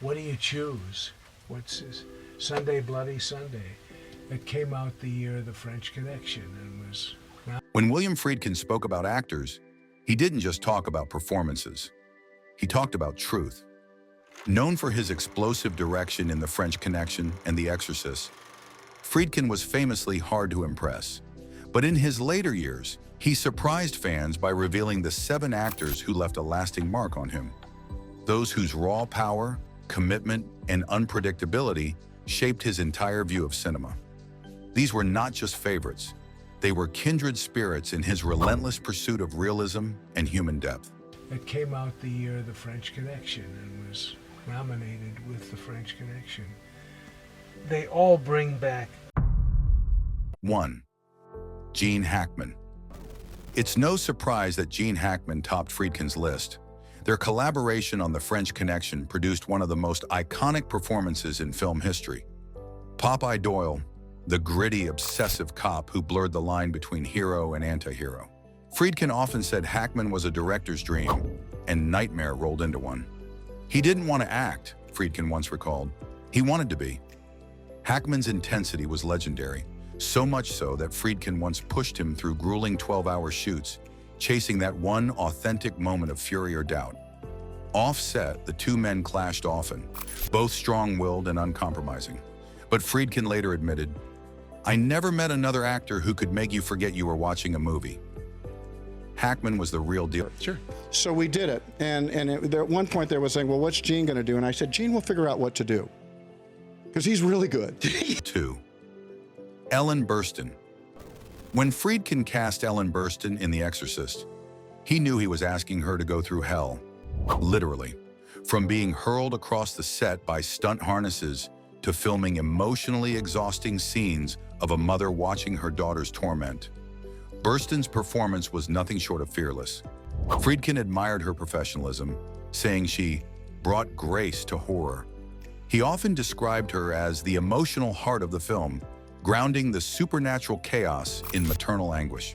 What do you choose? What's this? Sunday, Bloody Sunday. It came out the year of the French Connection and was... When William Friedkin spoke about actors, he didn't just talk about performances. He talked about truth. Known for his explosive direction in The French Connection and The Exorcist, Friedkin was famously hard to impress. But in his later years, he surprised fans by revealing the 7 actors who left a lasting mark on him. Those whose raw power, commitment, and unpredictability shaped his entire view of cinema. These were not just favorites. They were kindred spirits in his relentless pursuit of realism and human depth. It came out the year of the French Connection and was nominated with the French Connection. They all bring back... 1. Gene Hackman. It's no surprise that Gene Hackman topped Friedkin's list. Their collaboration on The French Connection produced one of the most iconic performances in film history. Popeye Doyle, the gritty, obsessive cop who blurred the line between hero and anti-hero. Friedkin often said Hackman was a director's dream, and nightmare rolled into one. He didn't want to act, Friedkin once recalled. He wanted to be. Hackman's intensity was legendary, so much so that Friedkin once pushed him through grueling 12-hour shoots, chasing that one authentic moment of fury or doubt. Off-set, the two men clashed often, both strong-willed and uncompromising. But Friedkin later admitted, "I never met another actor who could make you forget you were watching a movie." Hackman was the real deal. Sure. So we did it, and at one point they were saying, well, what's Gene going to do? And I said, Gene will figure out what to do, because he's really good. 2. Ellen Burstyn. When Friedkin cast Ellen Burstyn in The Exorcist, he knew he was asking her to go through hell, literally. From being hurled across the set by stunt harnesses to filming emotionally exhausting scenes of a mother watching her daughter's torment. Burstyn's performance was nothing short of fearless. Friedkin admired her professionalism, saying she brought grace to horror. He often described her as the emotional heart of the film, grounding the supernatural chaos in maternal anguish.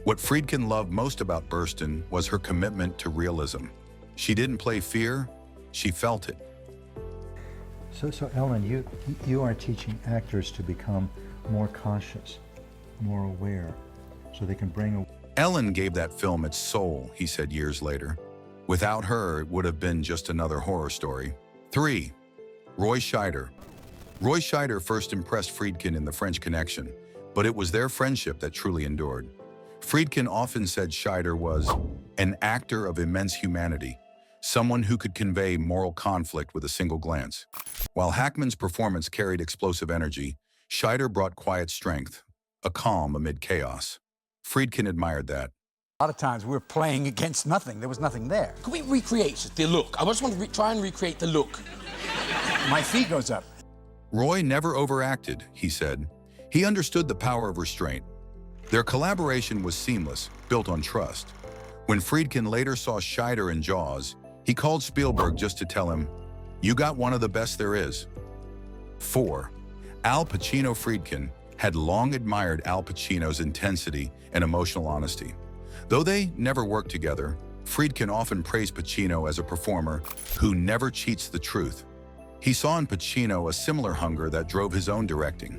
What Friedkin loved most about Burstyn was her commitment to realism. She didn't play fear, she felt it. So Ellen, you are teaching actors to become more conscious, more aware, so they can bring a... Ellen gave that film its soul, he said years later. Without her, it would have been just another horror story. 3. Roy Scheider. Roy Scheider first impressed Friedkin in The French Connection, but it was their friendship that truly endured. Friedkin often said Scheider was an actor of immense humanity, someone who could convey moral conflict with a single glance. While Hackman's performance carried explosive energy, Scheider brought quiet strength, a calm amid chaos. Friedkin admired that. A lot of times we were playing against nothing. There was nothing there. Could we recreate the look? I just want to try and recreate the look. My feet goes up. Roy never overacted, he said. He understood the power of restraint. Their collaboration was seamless, built on trust. When Friedkin later saw Scheider in Jaws, he called Spielberg just to tell him, "You got one of the best there is." 4. Al Pacino. Friedkin had long admired Al Pacino's intensity and emotional honesty. Though they never worked together, Friedkin often praised Pacino as a performer who never cheats the truth. He saw in Pacino a similar hunger that drove his own directing,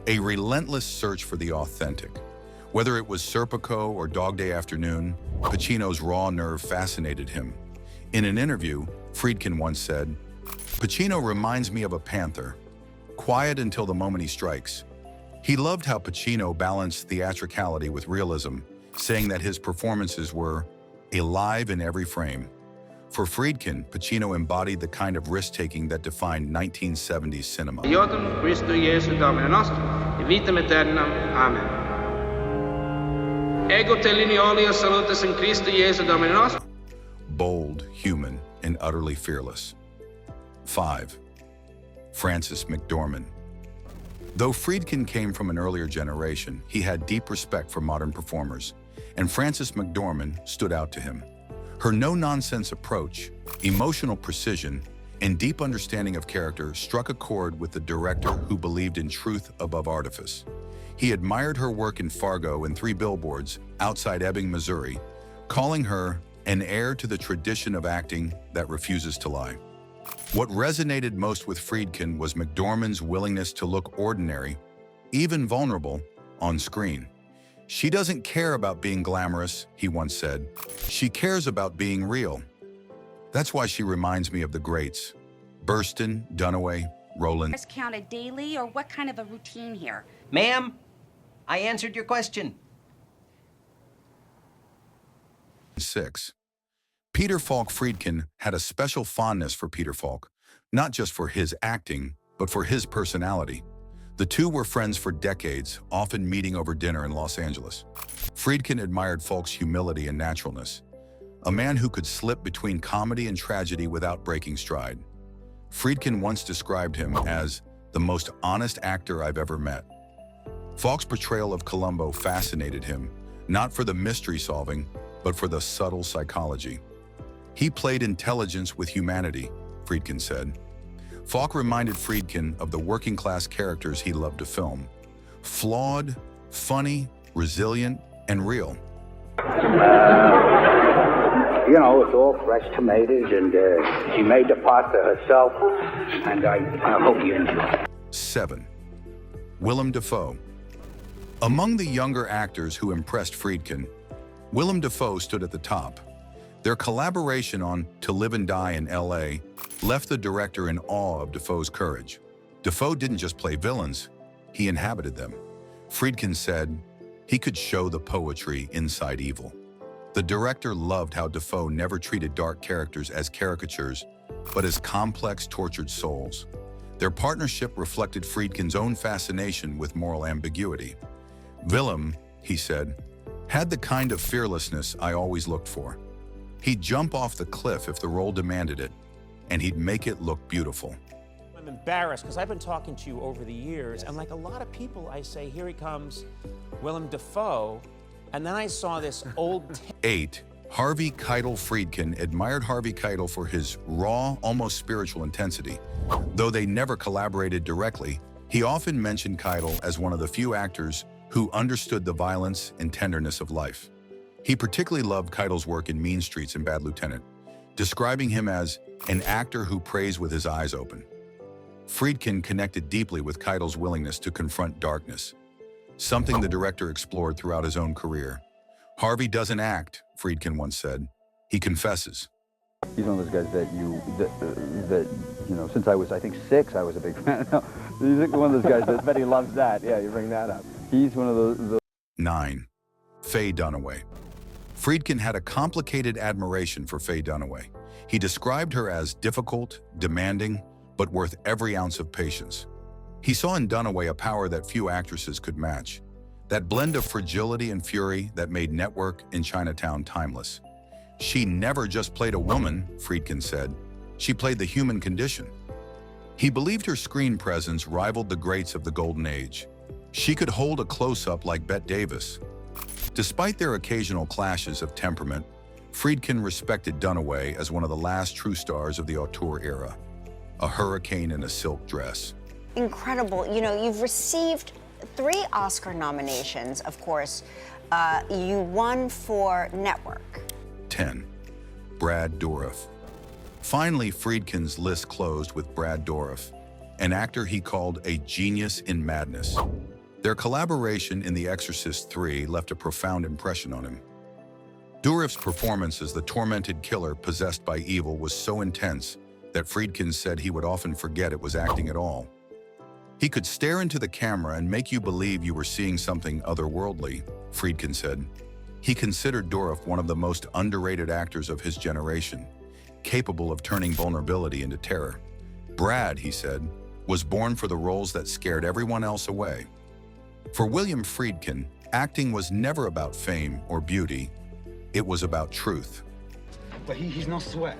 a relentless search for the authentic. Whether it was Serpico or Dog Day Afternoon, Pacino's raw nerve fascinated him. In an interview, Friedkin once said, "Pacino reminds me of a panther, quiet until the moment he strikes." He loved how Pacino balanced theatricality with realism, saying that his performances were alive in every frame. For Friedkin, Pacino embodied the kind of risk-taking that defined 1970s cinema. Iotum Christo Jesu Domine nostrum, vitam aeternam. Amen. Ego te lineolia salutis in Christo Jesu Domine nostrum. Bold, human, and utterly fearless. 5. Frances McDormand. Though Friedkin came from an earlier generation, he had deep respect for modern performers, and Frances McDormand stood out to him. Her no-nonsense approach, emotional precision, and deep understanding of character struck a chord with the director who believed in truth above artifice. He admired her work in Fargo and 3 Billboards outside Ebbing, Missouri, calling her an heir to the tradition of acting that refuses to lie. What resonated most with Friedkin was McDormand's willingness to look ordinary, even vulnerable, on screen. "She doesn't care about being glamorous," he once said. "She cares about being real. That's why she reminds me of the greats. Burstyn, Dunaway, Roland." Counted daily, or what kind of a routine here? Ma'am, I answered your question. 6. Peter Falk. Friedkin had a special fondness for Peter Falk, not just for his acting, but for his personality. The two were friends for decades, often meeting over dinner in Los Angeles. Friedkin admired Falk's humility and naturalness, a man who could slip between comedy and tragedy without breaking stride. Friedkin once described him as the most honest actor I've ever met. Falk's portrayal of Columbo fascinated him, not for the mystery solving, but for the subtle psychology. "He played intelligence with humanity," Friedkin said. Falk reminded Friedkin of the working-class characters he loved to film. Flawed, funny, resilient, and real. You know, it's all fresh tomatoes, and she made the pasta herself, and I hope you enjoy it. 7. Willem Dafoe. Among the younger actors who impressed Friedkin, Willem Dafoe stood at the top. Their collaboration on To Live and Die in L.A. left the director in awe of Dafoe's courage. Dafoe didn't just play villains, he inhabited them. Friedkin said he could show the poetry inside evil. The director loved how Dafoe never treated dark characters as caricatures, but as complex, tortured souls. Their partnership reflected Friedkin's own fascination with moral ambiguity. "Willem," he said, "had the kind of fearlessness I always looked for. He'd jump off the cliff if the role demanded it, and he'd make it look beautiful." I'm embarrassed because I've been talking to you over the years, and like a lot of people, I say, here he comes, Willem Dafoe, and then I saw this old... 8. Harvey Keitel. Friedkin admired Harvey Keitel for his raw, almost spiritual intensity. Though they never collaborated directly, he often mentioned Keitel as one of the few actors who understood the violence and tenderness of life. He particularly loved Keitel's work in Mean Streets and Bad Lieutenant, describing him as an actor who prays with his eyes open. Friedkin connected deeply with Keitel's willingness to confront darkness, something the director explored throughout his own career. "Harvey doesn't act," Friedkin once said. "He confesses." He's one of those guys that you know, since I was, I think, 6, I was a big fan. No, he's one of those guys that Betty loves that. Yeah, you bring that up. He's one of those... 9. Faye Dunaway. Friedkin had a complicated admiration for Faye Dunaway. He described her as difficult, demanding, but worth every ounce of patience. He saw in Dunaway a power that few actresses could match, that blend of fragility and fury that made Network and Chinatown timeless. "She never just played a woman," Friedkin said. "She played the human condition." He believed her screen presence rivaled the greats of the Golden Age. She could hold a close-up like Bette Davis. Despite their occasional clashes of temperament, Friedkin respected Dunaway as one of the last true stars of the auteur era, a hurricane in a silk dress. Incredible. You know, you've received 3 Oscar nominations, of course. You won for Network. 10. Brad Dourif. Finally, Friedkin's list closed with Brad Dourif, an actor he called a genius in madness. Their collaboration in The Exorcist 3 left a profound impression on him. Dourif's performance as the tormented killer possessed by evil was so intense that Friedkin said he would often forget it was acting at all. He could stare into the camera and make you believe you were seeing something otherworldly, Friedkin said. He considered Dourif one of the most underrated actors of his generation, capable of turning vulnerability into terror. Brad, he said, was born for the roles that scared everyone else away. For William Friedkin, acting was never about fame or beauty. It was about truth. But he's no sweat.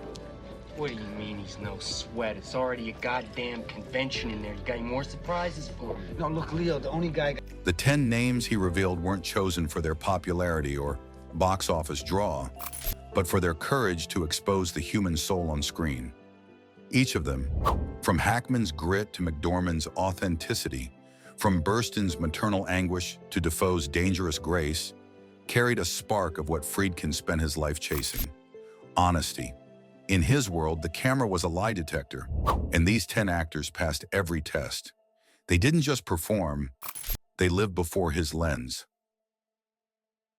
What do you mean he's no sweat? It's already a goddamn convention in there. You got any more surprises for me? No, look, Leo, the only guy... The 10 names he revealed weren't chosen for their popularity or box office draw, but for their courage to expose the human soul on screen. Each of them, from Hackman's grit to McDormand's authenticity, from Burstyn's maternal anguish to Dafoe's dangerous grace, carried a spark of what Friedkin spent his life chasing: honesty, In his world, the camera was a lie detector, and these 10 actors passed every test. They didn't just perform, they lived before his lens.